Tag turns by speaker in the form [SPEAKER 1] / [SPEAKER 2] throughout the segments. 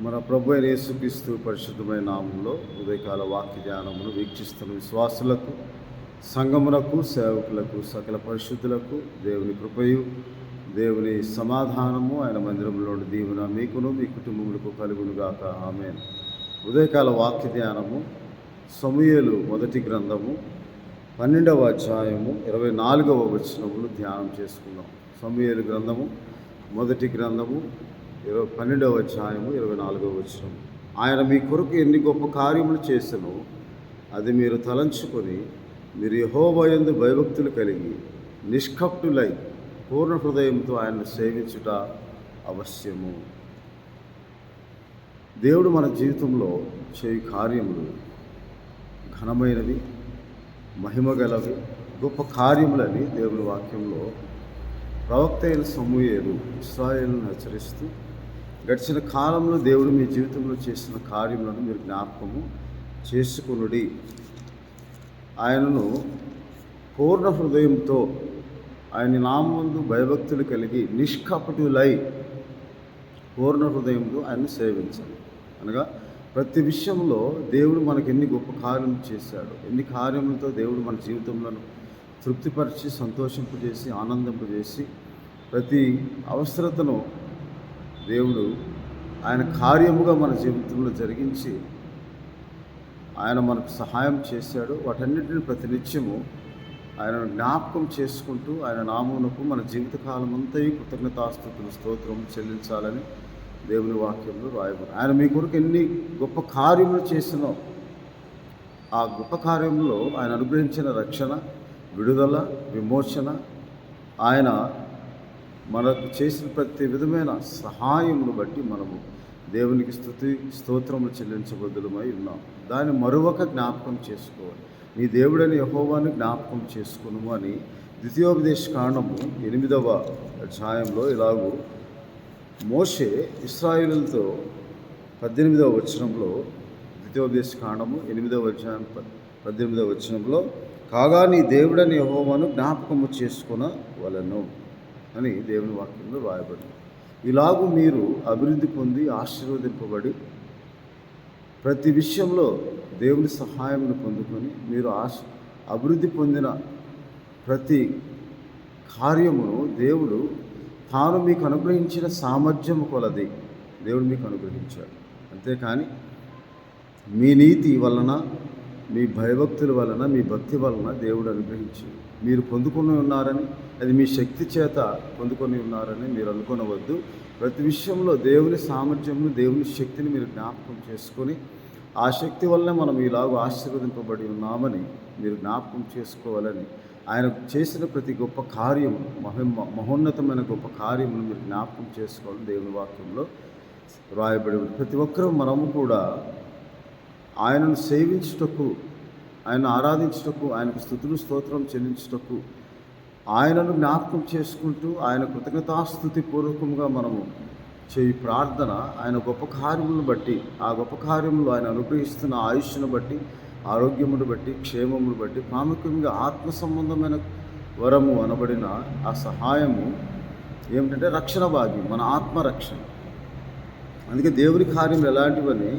[SPEAKER 1] మన ప్రభు అయిన యేసుక్రీస్తు పరిశుద్ధమైన నామంలో ఉదయకాల వాక్య ధ్యానమును వీక్షిస్తున్న విశ్వాసులకు, సంఘమునకు, సేవకులకు, సకల పరిశుద్ధులకు దేవుని కృపయు, దేవుని సమాధానము, ఆయన మందిరంలోని దీవెన మీకును మీ కుటుంబములకు కలుగునుగాక. ఆమేన్. ఉదయకాల వాక్య ధ్యానము సమూయేలు మొదటి గ్రంథము 12వ అధ్యాయము 24వ వచనమును ధ్యానం చేసుకుందాం. సమూయేలు గ్రంథము మొదటి గ్రంథము 12వ అధ్యాయము 24వ వచనం. ఆయన మీ కొరకు ఎన్ని గొప్ప కార్యములు చేసెనో అది మీరు తలంచుకొని, మీరు యెహోవా యందు భయభక్తులు కలిగి నిష్కపటులై పూర్ణ హృదయంతో ఆయనను సేవించుట అవశ్యము. దేవుడు మన జీవితంలో చేయు కార్యములు ఘనమైనవి, మహిమగలవి, గొప్ప కార్యములని దేవుని వాక్యంలో ప్రవక్త అయిన సమూయేలు ఇశ్రాయేలును హెచ్చరిస్తూ, గడిచిన కాలంలో దేవుడు మీ జీవితంలో చేసిన కార్యములను మీరు జ్ఞాపకము చేసుకొనుడి, ఆయనను పూర్ణ హృదయంతో ఆయన నామముందు భయభక్తులు కలిగి నిష్కపటులై పూర్ణ హృదయంతో ఆయన్ని సేవించాలి. అనగా ప్రతి విషయంలో దేవుడు మనకు ఎన్ని గొప్ప కార్యములు చేశాడు, ఎన్ని కార్యములతో దేవుడు మన జీవితంలో తృప్తిపరిచి, సంతోషింపజేసి, ఆనందింపజేసి, ప్రతి అవసరతను దేవుడు ఆయన కార్యముగా మన జీవితంలో జరిగించి ఆయన మనకు సహాయం చేశాడు. వాటన్నిటిని ప్రతినిత్యము ఆయనను జ్ఞాపకం చేసుకుంటూ ఆయన నామమునకు మన జీవితకాలం అంతా కృతజ్ఞతాస్తుతులు, స్తోత్రం చెల్లించాలని దేవుని వాక్యంలో రాయబడి, ఆయన మీ కొరకు ఎన్ని గొప్ప కార్యములు చేసినో ఆ గొప్ప కార్యంలో ఆయన అనుగ్రహించిన రక్షణ, విడుదల, విమోచన, ఆయన మనకు చేసిన ప్రతి విధమైన సహాయమును బట్టి మనము దేవునికి స్తుతి స్తోత్రములు చెల్లించబద్దులమై ఉన్నాం. దాన్ని మరొక జ్ఞాపకం చేసుకోవాలి. నీ దేవుడని యెహోవాను జ్ఞాపకం చేసుకును అని ద్వితీయోపదేశ కాండము 8వ అధ్యాయంలో ఇలాగూ మోషే ఇశ్రాయేలులతో 18వ వచనంలో, ద్వితీయోపదేశ కాండము 8వ అధ్యాయం 18వ వచనంలో, కాగా నీ దేవుడని యెహోవాను జ్ఞాపకము చేసుకొనవలెను అని దేవుని వాక్యంలో రాయబడింది. ఇలాగూ మీరు అభివృద్ధి పొంది ఆశీర్వదింపబడి ప్రతి విషయంలో దేవుని సహాయమును పొందుకొని మీరు అభివృద్ధి పొందిన ప్రతి కార్యమును దేవుడు తాను మీకు అనుగ్రహించిన సామర్థ్యము కొలది దేవుడు మీకు అనుగ్రహించాడు. అంతేకాని మీ నీతి వలన, మీ భయభక్తుల వలన, మీ భక్తి వలన దేవుడు అనుగ్రహించి మీరు పొందుకొని ఉన్నారని, అది మీ శక్తి చేత పొందుకొని ఉన్నారని మీరు అనుకోనవద్దు. ప్రతి విషయంలో దేవుని సామర్థ్యమును, దేవుని శక్తిని మీరు జ్ఞాపకం చేసుకొని, ఆ శక్తి వల్లనే మనం ఇలాగ ఆశీర్వదింపబడి ఉన్నామని మీరు జ్ఞాపకం చేసుకోవాలని, ఆయన చేసిన ప్రతి గొప్ప కార్యము, మహోన్నతమైన గొప్ప కార్యమును మీరు జ్ఞాపకం చేసుకోవాలని దేవుని వాక్యంలో రాయబడి ఉంది. ప్రతి ఒక్కరూ మనము కూడా ఆయనను సేవించుటకు, ఆయన ఆరాధించుటకు, ఆయనకు స్తుతులు స్తోత్రం చెల్లించుటకు, ఆయనను జ్ఞాపకం చేసుకుంటూ ఆయన కృతజ్ఞతాస్తుతి పూర్వకంగా మనము చేయి ప్రార్థన, ఆయన గొప్ప కార్యములను బట్టి, ఆ గొప్ప కార్యములు ఆయన అనుగ్రహిస్తున్న ఆయుష్ను బట్టి, ఆరోగ్యమును బట్టి, క్షేమమును బట్టి, ప్రాముఖ్యంగా ఆత్మ సంబంధమైన వరము అనబడిన ఆ సహాయము ఏమిటంటే రక్షణ భాగ్యం, మన ఆత్మరక్షణ. అందుకే దేవుని కార్యములు ఎలాంటివని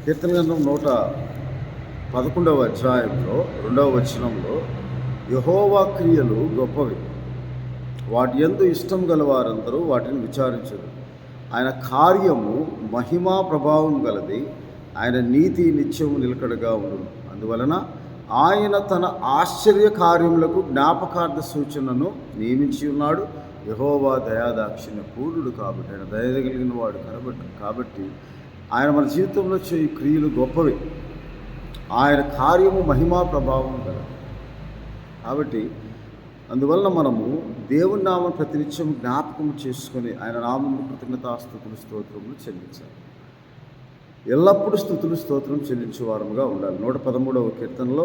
[SPEAKER 1] కీర్తన గ్రంథం 111వ అధ్యాయంలో 2వ వచనంలో, యెహోవా క్రియలు గొప్పవి, వాటి యందు ఇష్టం గలవారందరూ వాటిని విచారించరు. ఆయన కార్యము మహిమా ప్రభావం గలది, ఆయన నీతి నిత్యము నిలకడగా ఉండును. అందువలన ఆయన తన ఆశ్చర్య కార్యములకు జ్ఞాపకార్థ సూచనను నియమించి ఉన్నాడు. యెహోవా దయాదాక్షిణ్య పూర్ణుడు కాబట్టి, ఆయన దయగలిగిన వాడు కాబట్టి ఆయన మన జీవితంలో చేయు క్రియలు గొప్పవి, ఆయన కార్యము మహిమా ప్రభావం గలది. కాబట్టి అందువలన మనము దేవుని నామం ప్రతినిత్యం జ్ఞాపకం చేసుకొని ఆయన నామము కృతజ్ఞతాస్తుతులు స్తోత్రములు చెల్లించాలి. ఎల్లప్పుడూ స్తుతులు స్తోత్రం చెల్లించేవారముగా ఉండాలి. 113వ కీర్తనలో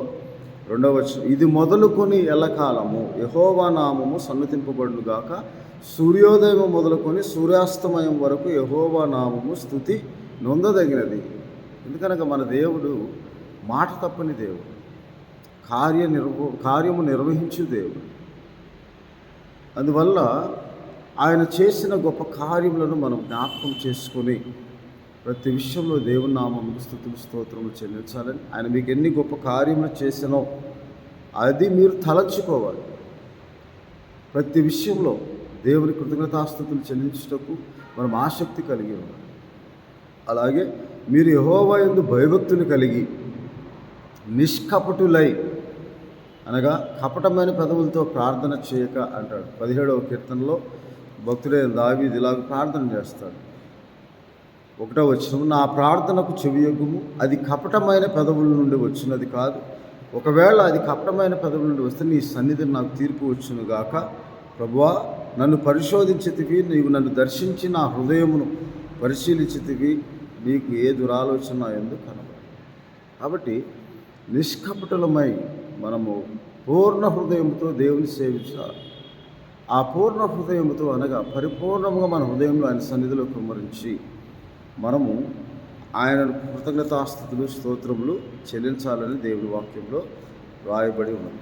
[SPEAKER 1] 2వ వచనం, ఇది మొదలుకొని ఎల్లకాలము యెహోవా నామము సన్నతింపబడును గాక, సూర్యోదయం మొదలుకొని సూర్యాస్తమయం వరకు యెహోవా నామము స్తుతి నొందదగినది. ఎందుకనగా మన దేవుడు మాట తప్పని దేవుడు, కార్యము నిర్వహించు దేవుడు. అందువల్ల ఆయన చేసిన గొప్ప కార్యములను మనం జ్ఞాపకం చేసుకొని ప్రతి విషయంలో దేవుని నామముకు స్తుతులు స్తోత్రములు చెల్లించాలని, ఆయన మీకు ఎన్ని గొప్ప కార్యములు చేసినో అది మీరు తలంచుకోవాలి. ప్రతి విషయంలో దేవుని కృతజ్ఞతాస్తుతులు చెల్లించుటకు మనం ఆసక్తి కలిగి ఉండాలి. అలాగే మీరు యెహోవా యందు భయభక్తులు కలిగి నిష్కపటులై, అనగా కపటమైన పెదవులతో ప్రార్థన చేయక అంటాడు. 17వ కీర్తనలో భక్తుడైన దావీదు ఇలాగ ప్రార్థన చేస్తాడు. 1వ వచనం, నా ప్రార్థనకు చెవియొగ్గుము, అది కపటమైన పెదవుల నుండి వచ్చినది కాదు. ఒకవేళ అది కపటమైన పెదవుల నుండి వస్తే నీ సన్నిధిని నాకు తీర్పు వచ్చును గాక. ప్రభువా, నన్ను పరిశోధించితివి, నీవు నన్ను దర్శించి నా హృదయమును పరిశీలించితివి, నీకు ఏ దురాలోచన ఎందుకు కనబడదు. కాబట్టి నిష్కపటులమై మనము పూర్ణ హృదయంతో దేవుని సేవించాలి. ఆ పూర్ణ హృదయంతో అనగా పరిపూర్ణంగా మన హృదయంలో ఆయన సన్నిధిలో కుమ్మరించి మనము ఆయన కృతజ్ఞతాస్తుతులు స్తోత్రములు చెల్లించాలని దేవుని వాక్యంలో రాయబడి ఉన్నది.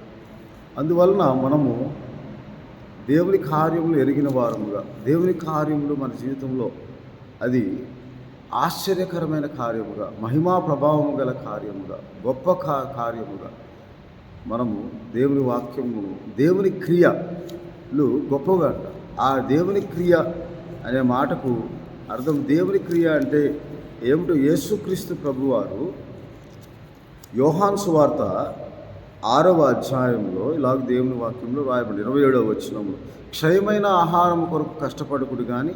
[SPEAKER 1] అందువలన మనము దేవుని కార్యములు ఎరిగిన వారముగా, దేవుని కార్యములు మన జీవితంలో అది ఆశ్చర్యకరమైన కార్యముగా, మహిమా ప్రభావము గల కార్యముగా, గొప్ప కార్యముగా మనము దేవుని వాక్యము, దేవుని క్రియలు గొప్పగా అంటారు. ఆ దేవుని క్రియ అనే మాటకు అర్థం, దేవుని క్రియ అంటే ఏమిటో యేసుక్రీస్తు ప్రభువారు యోహాను సువార్త 6వ అధ్యాయంలో ఇలాగ దేవుని వాక్యంలో రాయబడి 27వ వచనంలో, క్షయమైన ఆహారం కొరకు కష్టపడకుడు కానీ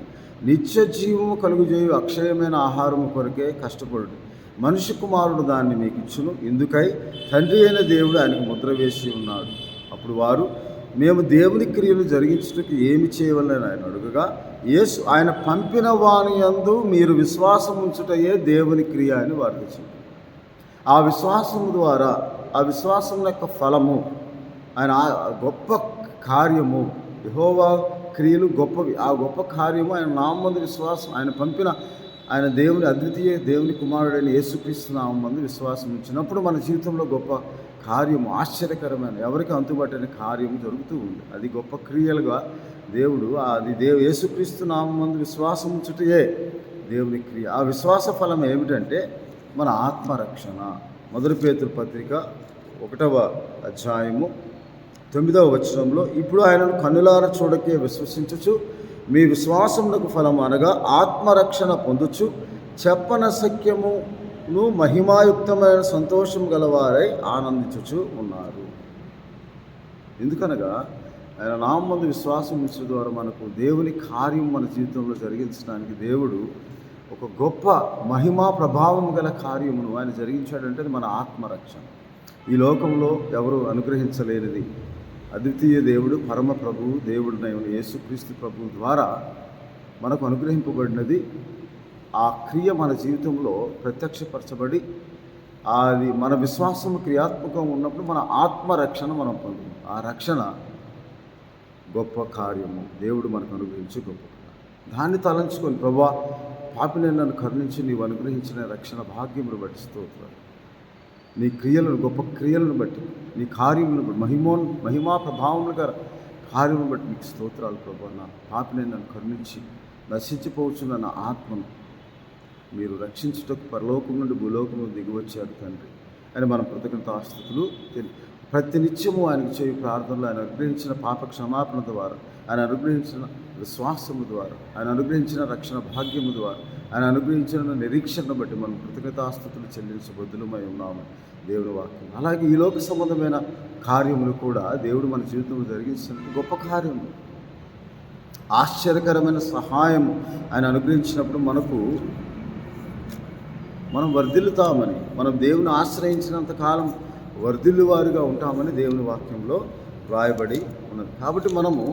[SPEAKER 1] నిత్య జీవము కలుగుజేయు అక్షయమైన ఆహారము కొరకే కష్టపడు. మనిషి కుమారుడు దాన్ని మీకు ఇచ్చును, ఇందుకై తండ్రి అయిన దేవుడు ఆయనకు ముద్ర వేసి ఉన్నాడు. అప్పుడు వారు, మేము దేవుని క్రియలు జరిగించుటకు ఏమి చేయవలని ఆయన అడుగగా, యేసు ఆయన పంపిన వాని యందు మీరు విశ్వాసం ఉంచుటయే దేవుని క్రియ అని వారు చెప్పారు. ఆ విశ్వాసము ద్వారా, ఆ విశ్వాసం యొక్క ఫలము, ఆయన గొప్ప కార్యము, యెహోవా క్రియలు గొప్పవి. ఆ గొప్ప కార్యము ఆయన నామందు విశ్వాసం, ఆయన పంపిన ఆయన దేవుని అద్వితీయ దేవుని కుమారుడైన యేసుక్రీస్తు నామందు విశ్వాసం ఉంచినప్పుడు మన జీవితంలో గొప్ప కార్యము, ఆశ్చర్యకరమైన, ఎవరికి అంతుబట్టని కార్యము జరుగుతూ ఉంది. అది గొప్ప క్రియలుగా దేవుడు, అది యేసుక్రీస్తు నామందు విశ్వాసం ఉంచుటయే దేవుని క్రియ. ఆ విశ్వాస ఫలం ఏమిటంటే మన ఆత్మరక్షణ. 1 పేతురు పత్రిక 1వ అధ్యాయము 9వ వచనంలో, ఇప్పుడు ఆయనను కన్నులార చూడకే విశ్వసించుచు మీ విశ్వాసమునకు ఫలము అనగా ఆత్మరక్షణ పొందుచు చెప్పన సఖ్యమును మహిమాయుక్తమైన సంతోషం గలవారై ఆనందించుచు ఉన్నారు. ఎందుకనగా ఆయన నామందు విశ్వాసం ఉంచడం ద్వారా మనకు దేవుని కార్యం మన జీవితంలో జరిగించడానికి దేవుడు ఒక గొప్ప మహిమా ప్రభావం గల కార్యమును ఆయన జరిగించాడంటే అది మన ఆత్మరక్షణ. ఈ లోకంలో ఎవరు అనుగ్రహించలేనిది అద్వితీయ దేవుడు, పరమ ప్రభువు, దేవుడినైన యేసుక్రీస్తు ప్రభువు ద్వారా మనకు అనుగ్రహింపబడినది. ఆ క్రియ మన జీవితంలో ప్రత్యక్షపరచబడి అది మన విశ్వాసం క్రియాత్మకంగా ఉన్నప్పుడు మన ఆత్మరక్షణ మనం పొందుతాం. ఆ రక్షణ గొప్ప కార్యము, దేవుడు మనకు అనుగ్రహించి గొప్ప. దాన్ని తలంచుకొని, ప్రభువా, పాపిని నన్ను కరుణించి నీవు అనుగ్రహించిన రక్షణ భాగ్యమును బట్టి స్తోత్రాలు. నీ క్రియలను, గొప్ప క్రియలను బట్టి, నీ కార్యములను బట్టి, మహిమా ప్రభావములు గారు కార్యమును బట్టి నీకు స్తోత్రాలు ప్రభువా. నా పాపిని నన్ను కరుణించి నశించిపోవచ్చున్న నా ఆత్మను మీరు రక్షించుటకు పరలోకం నుండి భూలోకము దిగివచ్చారు తండ్రి అని మనం కృతజ్ఞతాస్తుతులు ప్రతినిత్యము ఆయనకు చేయు ప్రార్థనలు, ఆయన అనుగ్రహించిన పాప క్షమాపణ ద్వారా, ఆయన అనుగ్రహించిన విశ్వాసము ద్వారా, ఆయన అనుగ్రహించిన రక్షణ భాగ్యము ద్వారా, ఆయన అనుగ్రహించిన నిరీక్షణను బట్టి మనం కృతజ్ఞతాస్తుతులు చెల్లించబద్దులమై ఉన్నాము దేవుని వాక్యం. అలాగే ఈ లోక సంబంధమైన కార్యములు కూడా దేవుడు మన జీవితంలో జరిగించిన గొప్ప కార్యము, ఆశ్చర్యకరమైన సహాయము ఆయన అనుగ్రహించినప్పుడు మనం వర్ధిల్లుతామని, మనం దేవుని ఆశ్రయించినంత కాలం వర్ధిల్లువారుగా ఉంటామని దేవుని వాక్యంలో రాయబడి ఉన్నది. కాబట్టి మనము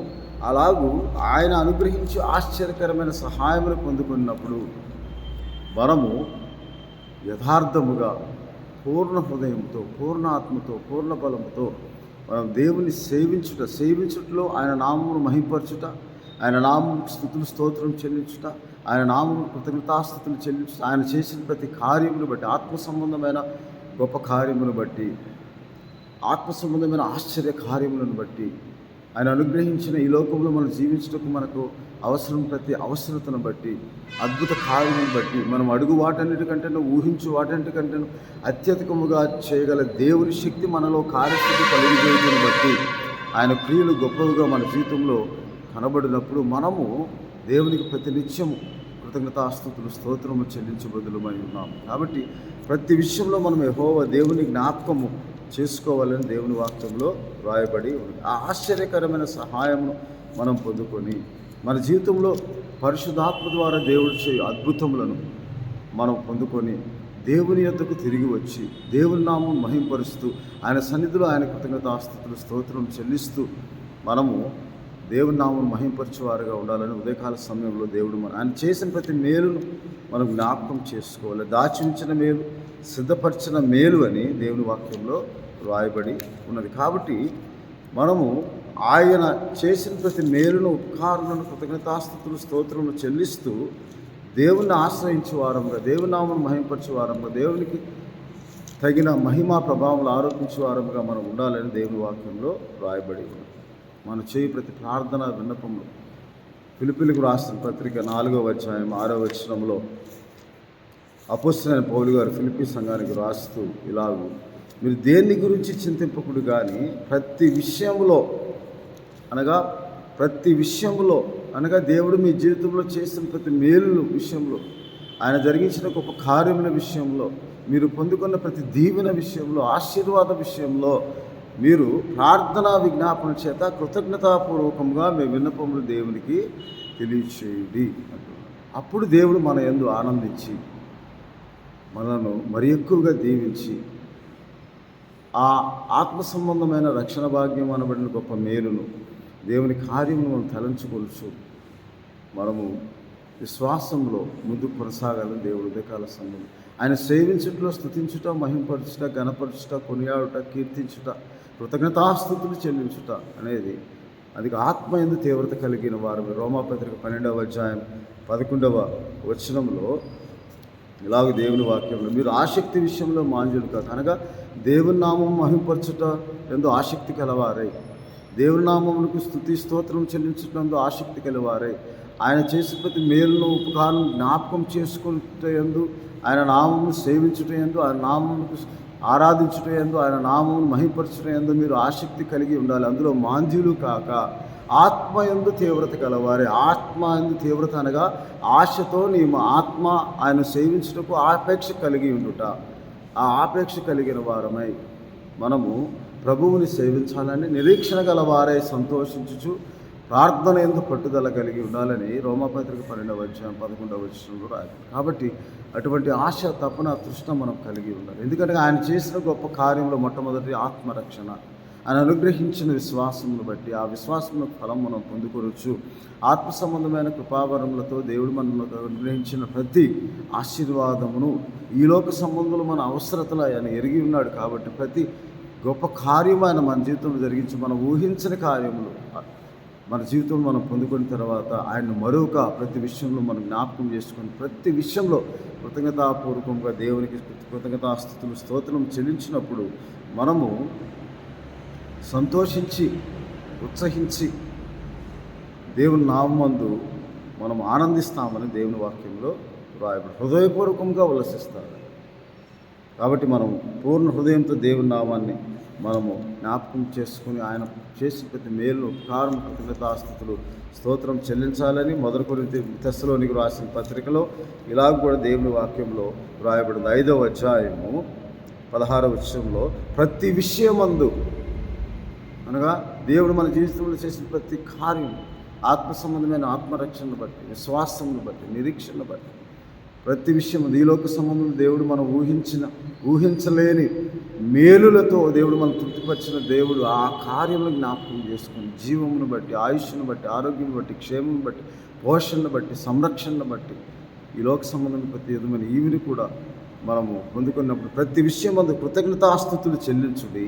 [SPEAKER 1] అలాగూ ఆయన అనుగ్రహించి ఆశ్చర్యకరమైన సహాయములు పొందుకున్నప్పుడు మనము యథార్థముగా పూర్ణ హృదయంతో, పూర్ణ ఆత్మతో, పూర్ణ బలముతో మనం దేవుని సేవించుటలో ఆయన నామమును మహింపరచుట, ఆయన నామం స్తుతులు స్తోత్రం చెల్లించుట, ఆయన నామము కృతజ్ఞతాస్తుతులు చెల్లించుట, ఆయన చేసిన ప్రతి కార్యమును బట్టి, ఆత్మ సంబంధమైన గొప్ప కార్యమును బట్టి, ఆత్మ సంబంధమైన ఆశ్చర్య కార్యములను బట్టి, ఆయన అనుగ్రహించిన ఈ లోకంలో మనం జీవించటకు మనకు ప్రతి అవసరతను బట్టి, అద్భుత కార్యమును బట్టి, మనం అడుగు వాటన్నిటికంటేనూ ఊహించు వాటన్నిటికంటేనూ అత్యధికముగా చేయగల దేవుని శక్తి మనలో కార్యశక్తి కలిగిన బట్టి ఆయన క్రియలు గొప్పవిగా మన జీవితంలో కనబడినప్పుడు మనము దేవునికి ప్రతి నిత్యము కృతజ్ఞతాస్తుతులు స్తోత్రము చెల్లించబదులమై ఉన్నాము. కాబట్టి ప్రతి విషయంలో మనం యెహోవా దేవుని జ్ఞాపకము చేసుకోవాలని దేవుని వాక్యంలో రాయబడి ఉంది. ఆ ఆశ్చర్యకరమైన సహాయమును మనం పొందుకొని మన జీవితంలో పరిశుద్ధాత్మ ద్వారా దేవుడు చేయు అద్భుతములను మనం పొందుకొని దేవుని యొద్దకు తిరిగి వచ్చి దేవుని నామం మహింపరుస్తూ ఆయన సన్నిధిలో ఆయన కృతజ్ఞతాస్తుతులు స్తోత్రం చెల్లిస్తూ మనము దేవుని నామం మహింపరచువారుగా ఉండాలని ఉదయకాల సమయంలో దేవుడు ఆయన చేసిన ప్రతి మేలును మనం జ్ఞాపకం చేసుకోవాలి. దాచి ఉంచిన మేలు, సిద్ధపరిచిన మేలు అని దేవుని వాక్యంలో రాయబడి ఉన్నది. కాబట్టి మనము ఆయన చేసిన ప్రతి మేలును, ఉపకారాలను, కృతజ్ఞతాస్తుతులు స్తోత్రములు చెల్లిస్తూ దేవుణ్ణి ఆశ్రయించే వారంగా, దేవుని నామను మహింపరిచే వారంగా, దేవునికి తగిన మహిమా ప్రభావాలు ఆరోపించే వారంగా మనం ఉండాలని దేవుని వాక్యంలో రాయబడి ఉన్నది. మనం చేయి ప్రతి ప్రార్థన విన్నపంలో ఫిలిప్పీలకు రాసిన పత్రిక 4వ అధ్యాయం 6వ వచనంలో అపోస్తలుడైన పౌలు గారు ఫిలిప్పీ సంఘానికి రాస్తూ ఇలాగూ, మీరు దేన్ని గురించి చింతింపకుడు కానీ ప్రతి విషయంలో అనగా దేవుడు మీ జీవితంలో చేసిన ప్రతి మేలు విషయంలో, ఆయన జరిగించిన గొప్ప కార్యముల విషయంలో, మీరు పొందుకున్న ప్రతి దీవెన విషయంలో, ఆశీర్వాద విషయంలో మీరు ప్రార్థనా విజ్ఞాపన చేత కృతజ్ఞతాపూర్వకంగా మీ విన్నపములు దేవునికి తెలియచేయండి అంటున్నారు. అప్పుడు దేవుడు మన యందు ఆనందించి మనను మరి ఎక్కువగా దీవించి ఆ ఆత్మ సంబంధమైన రక్షణ భాగ్యం అనబడిన గొప్ప మేలును, దేవుని కార్యమును మనం తలంచుకొలుచు మనము విశ్వాసంలో ముందుకు కొనసాగాలని దేవుడు ఉదయకాల సమయంలో ఆయన సేవించుటలో స్తుతించుట, మహింపరచుట, గణపరచుట, కొనియాడుట, కీర్తించుట, కృతజ్ఞతాస్తుతులు చెల్లించుట అనేది అది ఆత్మ యందు తీవ్రత కలిగిన వారు. రోమాపత్రిక 12వ అధ్యాయం 11వ వచనంలో ఇలాగ దేవుని వాక్యంలో, మీరు ఆసక్తి విషయంలో మాంజులు కాదు, అనగా దేవుని నామం మహింపరచుట ఎందు ఆసక్తి కలవారై, దేవుని నామములకు స్తుతి స్తోత్రం చెల్లించటంలో ఆసక్తి కలవారై, ఆయన చేసిన ప్రతి మేలును, ఉపకారం జ్ఞాపకం చేసుకుంటూ ఆయన నామమును సేవించుటయందు, ఆయన నామమును ఆరాధించుటయందు, ఆయన నామమును మహింపరచుటయందు మీరు ఆసక్తి కలిగి ఉండాలి. అందులో మాంద్యులు కాక ఆత్మ యందు తీవ్రత కలవారే. ఆత్మ యందు తీవ్రత అనగా ఆశతో నీ ఆత్మ ఆయన సేవించుటకు ఆపేక్ష కలిగి ఉండుట. ఆ ఆపేక్ష కలిగిన వారమై మనము ప్రభువుని సేవించాలని నిరీక్షణ గలవారై సంతోషించుచు ప్రార్థన యందు పట్టుదల కలిగి ఉండాలని రోమాపత్రిక 12వ అధ్యాయం 11వ వచనంలో రాయాలి. కాబట్టి అటువంటి ఆశ, తపన, తృష్ణ మనం కలిగి ఉండాలి. ఎందుకంటే ఆయన చేసిన గొప్ప కార్యంలో మొట్టమొదటి ఆత్మరక్షణ, ఆయన అనుగ్రహించిన విశ్వాసమును బట్టి ఆ విశ్వాసమును ఫలం మనం పొందుకోవచ్చు. ఆత్మ సంబంధమైన కృపావరములతో దేవుడు మనకు అనుగ్రహించిన ప్రతి ఆశీర్వాదమును ఈ లోక సంబంధంలో మన అవసరతలు ఆయన ఎరిగి ఉన్నాడు. కాబట్టి ప్రతి గొప్ప కార్యము ఆయన మన జీవితంలో జరిగించి మనం ఊహించని కార్యములు మన జీవితంలో మనం పొందుకున్న తర్వాత ఆయన మరొక ప్రతి విషయంలో మనం జ్ఞాపకం చేసుకొని ప్రతి విషయంలో కృతజ్ఞతాపూర్వకంగా దేవునికి కృతజ్ఞతాస్తుతులు స్తోత్రం చెల్లించినప్పుడు మనము సంతోషించి ఉత్సహించి దేవుని నామందు మనం ఆనందిస్తామని దేవుని వాక్యంలో రాయబడి హృదయపూర్వకంగా ఉల్లసిస్తారు. కాబట్టి మనం పూర్ణ హృదయంతో దేవుని నామాన్ని మనము జ్ఞాపకం చేసుకుని ఆయన చేసిన ప్రతి మేలు, ఉపకారం, కృతజ్ఞతాస్తుతులు స్తోత్రం చెల్లించాలని 1 కొరింథీ తెస్సలోనికి రాసిన పత్రికలో ఇలాగ కూడా దేవుని వాక్యంలో రాయబడింది. 5వ అధ్యాయము 16వ వచనంలో, ప్రతి విషయమందు అనగా దేవుడు మన జీవితంలో చేసిన ప్రతి కార్యం ఆత్మ సంబంధమైన ఆత్మరక్షణను బట్టి, విశ్వాసమును బట్టి, నిరీక్షణను బట్టి ప్రతి విషయం ఈ లోక సంబంధంలో దేవుడు మనం ఊహించలేని మేలులతో దేవుడు మనం తృప్తిపరిచిన దేవుడు ఆ కార్యములను జ్ఞాపకం చేసుకుని జీవమును బట్టి, ఆయుష్ను బట్టి, ఆరోగ్యం బట్టి, క్షేమను బట్టి, పోషణను బట్టి, సంరక్షణను బట్టి ఈ లోక సంబంధమైన ప్రతి విధమైన ఈవిని కూడా మనము పొందుకున్నప్పుడు ప్రతి విషయం అందు కృతజ్ఞతాస్తుతులు చెల్లించుడి.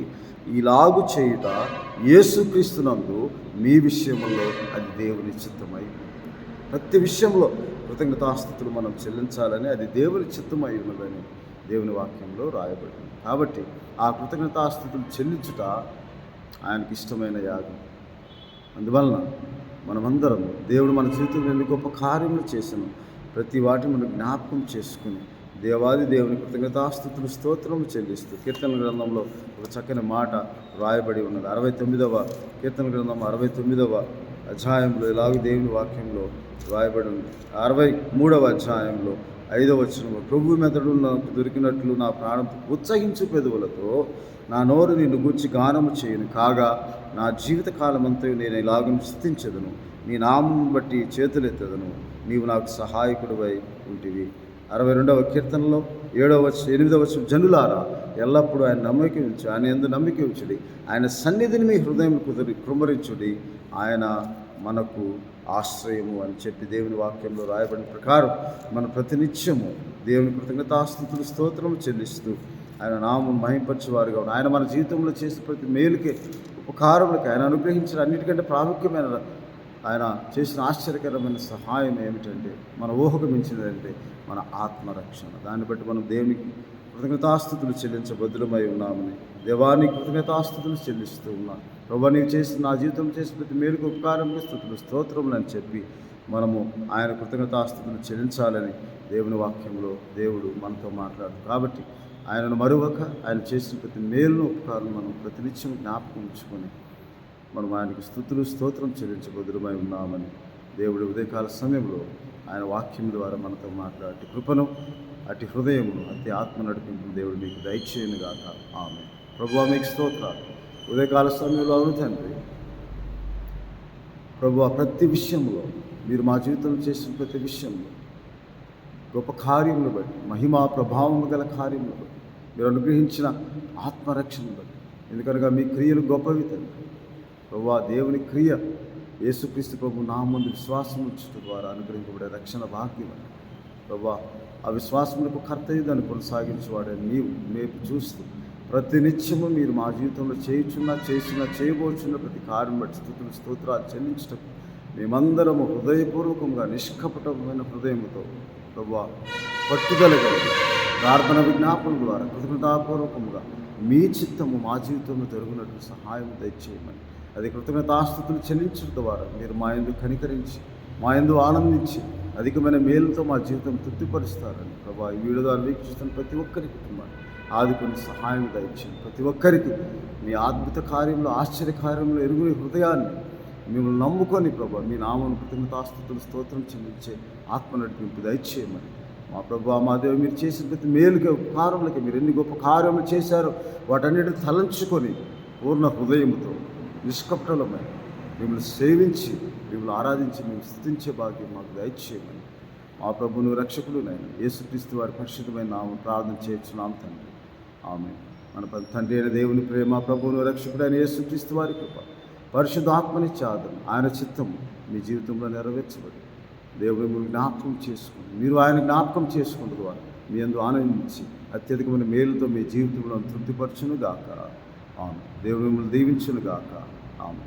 [SPEAKER 1] ఇలాగు చేయుట యేసుక్రీస్తునందు మీ విషయంలో అది దేవుని చిత్తమై. ప్రతి విషయంలో కృతజ్ఞతాస్తుతులు మనం చెల్లించాలని అది దేవుని చిత్తమై ఉన్నదని దేవుని వాక్యంలో రాయబడింది. కాబట్టి ఆ కృతజ్ఞతాస్తుతులు చెల్లించుట ఆయనకి ఇష్టమైన యాగం. అందువలన మనమందరం దేవుడు మన జీవితంలో ఎన్ని గొప్ప కార్యములు చేసాను ప్రతి వాటిని మనం జ్ఞాపకం చేసుకుని దేవాది దేవుని కృతజ్ఞతాస్తుతులు స్తోత్రములు చెల్లిస్తూ కీర్తన గ్రంథంలో ఒక చక్కని మాట రాయబడి ఉన్నది. 69వ కీర్తన గ్రంథం 69వ అధ్యాయంలో ఇలాగ దేవుని వాక్యంలో రాయబడి ఉంది. 63వ అధ్యాయంలో 5వ వచనంలో, ప్రభు మెదడు నాకు దొరికినట్లు నా ప్రాణం ఉత్సహించు పెదవులతో నా నోరు నిన్ను గూర్చి గానము చేయను. కాగా నా జీవిత కాలమంతా నేను ఇలాగను స్తుతించెదను, నీ నామం బట్టి చేతులెత్తెదను, నీవు నాకు సహాయకుడివై ఉంటివి. 62వ కీర్తనలో 8వ వచనం, జనులారా ఎల్లప్పుడూ ఆయన నమ్మిక ఉంచు, ఆయన యందు నమ్మిక ఉంచుడి, ఆయన సన్నిధిని మీ హృదయం కృమ్మరించుడి, ఆయన మనకు ఆశ్రయము అని చెప్పి దేవుని వాక్యంలో రాయబడిన ప్రకారం మన ప్రతినిత్యము దేవుని కృతజ్ఞతాస్తుతులు స్తోత్రము చెల్లిస్తూ ఆయన నామం మహింపరచువారుగా ఉన్నాడు. ఆయన మన జీవితంలో చేసే ప్రతి మేలుకి ఉపకారములకి ఆయన అనుగ్రహించిన అన్నిటికంటే ప్రాముఖ్యమైన ఆయన చేసిన ఆశ్చర్యకరమైన సహాయం ఏమిటంటే, మన ఊహకు మించినదంటే మన ఆత్మరక్షణ. దాన్ని బట్టి మనం దేవునికి కృతజ్ఞతాస్తుతులు చెల్లించబద్దులమై ఉన్నామని దేవానికి కృతజ్ఞతాస్తుతులు చెల్లిస్తూ ఉన్నాను. ప్రభు నీవు చేసిన నా జీవితంలో చేసిన ప్రతి మేలుకు ఉపకారంగా స్థుతులు స్తోత్రములు అని చెప్పి మనము ఆయన కృతజ్ఞతాస్తుతులు చెల్లించాలని దేవుని వాక్యంలో దేవుడు మనతో మాట్లాడు. కాబట్టి ఆయనను మరువక ఆయన చేసిన ప్రతి మేలును ఉపకారం మనం ప్రతినిత్యం జ్ఞాపకం ఉంచుకొని మనం ఆయనకు స్తుతులు స్తోత్రం చెల్లించబద్దులమై ఉన్నామని దేవుడి ఉదయకాల సమయంలో ఆయన వాక్యం ద్వారా మనతో మాట్లాడి కృపను, అటు హృదయమును, అతి ఆత్మ నడిపింపు దేవుడు మీకు దయచేయను గాక. ఆమె. ప్రభువా మీకు స్తోత్రాలు. ఉదయకాల సమయంలో అవును తండ్రి, ప్రభువా ప్రతి విషయంలో మీరు మా జీవితంలో చేసిన ప్రతి విషయంలో గొప్ప కార్యములు బట్టి, మహిమా ప్రభావము గల కార్యములు బట్టి, మీరు అనుగ్రహించిన ఆత్మరక్షణను బట్టి, ఎందుకనగా మీ క్రియలు గొప్పవి తండ్రి. ప్రభువా దేవుని క్రియ యేసుక్రీస్తు ప్రభు నామందు విశ్వాసం ఉంచడం ద్వారా అనుగ్రహించబడే రక్షణ భాగ్యం. ప్రభువా ఆ విశ్వాసములకు కర్తయ్య దాన్ని కొనసాగించేవాడని నీవు మేము చూస్తూ ప్రతినిత్యము మీరు మా జీవితంలో చేయబోచున్న ప్రతి కార్యం బట్టి స్తుతులు స్తోత్రాలు చెల్లించటం మేమందరము హృదయపూర్వకంగా నిష్కపటమైన హృదయముతో ప్రభువా పట్టుదలగా ప్రార్థన విజ్ఞాపన ద్వారా కృతజ్ఞతాపూర్వకంగా మీ చిత్తము మా జీవితంలో జరుగునట్లు సహాయం దయచేయమని, అది కృతజ్ఞతాస్తుతులు చెల్లించడం ద్వారా మీరు మా యందు కనికరించి మా యందు ఆనందించి అధికమైన మేలుతో మా జీవితం తృప్తిపరుస్తారని ప్రభా ఈ వీడియో ద్వారా వీక్షిస్తున్న ప్రతి ఒక్కరి కుటుంబాన్ని ఆదుకొని సహాయం దయచేయండి. ప్రతి ఒక్కరికి మీ అద్భుత కార్యంలో, ఆశ్చర్య కార్యంలో ఎరుగుని హృదయాన్ని మిమ్మల్ని నమ్ముకొని ప్రభా మీ నామను కృతజ్ఞతాస్తుతులు స్తోత్రం చెల్లించే ఆత్మ నడిపింపు దయచేయమని మా ప్రభా మా దేవ మీరు చేసిన ప్రతి మేలుకి ఉపకారములకి మీరు ఎన్ని గొప్ప కార్యములు చేశారో వాటన్నిటిని తలంచుకొని పూర్ణ హృదయముతో నిష్కపటలమై మిమ్మల్ని సేవించి మిమ్మల్ని ఆరాధించి మేము స్తుతించే భాగ్యం మాకు దయచేయమని మా ప్రభువును రక్షకుడునైన యేసుక్రీస్తు వారి పరిశుద్ధమైన నామం ప్రార్థన చేయించున్నాం తండ్రి. ఆమె. మన తండ్రి అయిన దేవుని ప్రేమ, ప్రభువును రక్షకుడైన యేసుక్రీస్తు వారి కృప, పరిశుద్ధాత్మనిచ్చే ఆదరణ, ఆయన చిత్తము మీ జీవితంలో నెరవేర్చబడి దేవుని మిమ్మల్ని జ్ఞాపకం చేసుకుని మీరు ఆయన జ్ఞాపకం చేసుకుంటూ ద్వారా మీ యందు ఆనందించి అత్యధికమైన మేలుతో మీ జీవితంలో తృప్తిపరచును గాక. ఆమె. దేవుడు మిమ్మల్ని దీవించును గాక. ఆమె.